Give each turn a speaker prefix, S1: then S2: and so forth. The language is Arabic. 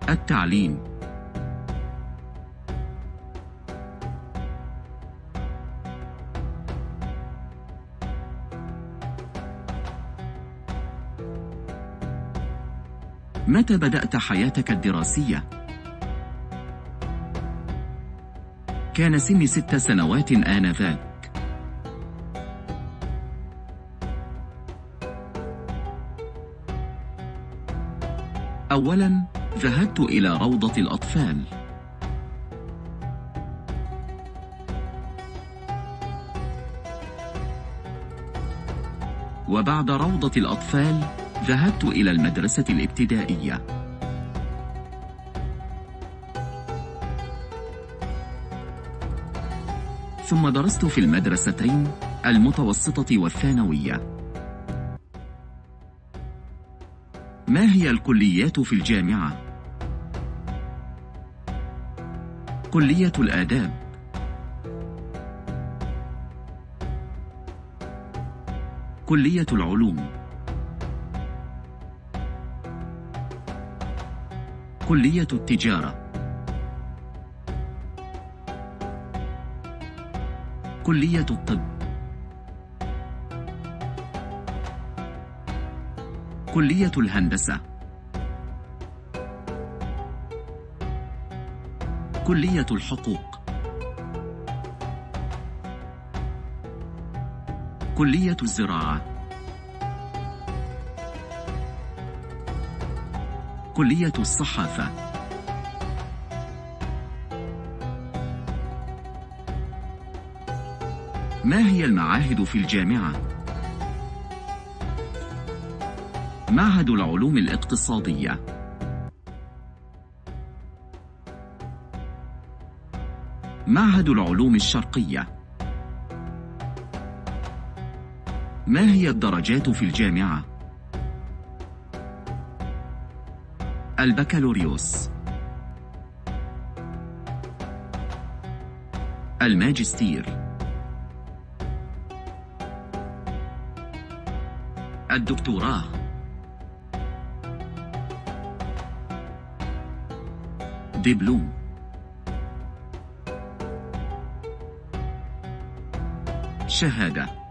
S1: التعليم. متى بدأت حياتك الدراسية؟ كان سني 6 سنوات آنذاك. أولاً، ذهبت إلى روضة الأطفال. وبعد روضة الأطفال، ذهبت إلى المدرسة الابتدائية. ثم درست في المدرستين المتوسطة والثانوية. ما هي الكليات في الجامعة؟ كلية الآداب، كلية العلوم، كلية التجارة، كلية الطب، كلية الهندسة، كلية الحقوق، كلية الزراعة، كلية الصحافة. ما هي المعاهد في الجامعة؟ معهد العلوم الاقتصادية، معهد العلوم الشرقية. ما هي الدرجات في الجامعة؟ البكالوريوس، الماجستير، الدكتوراه، دبلوم، شهادة.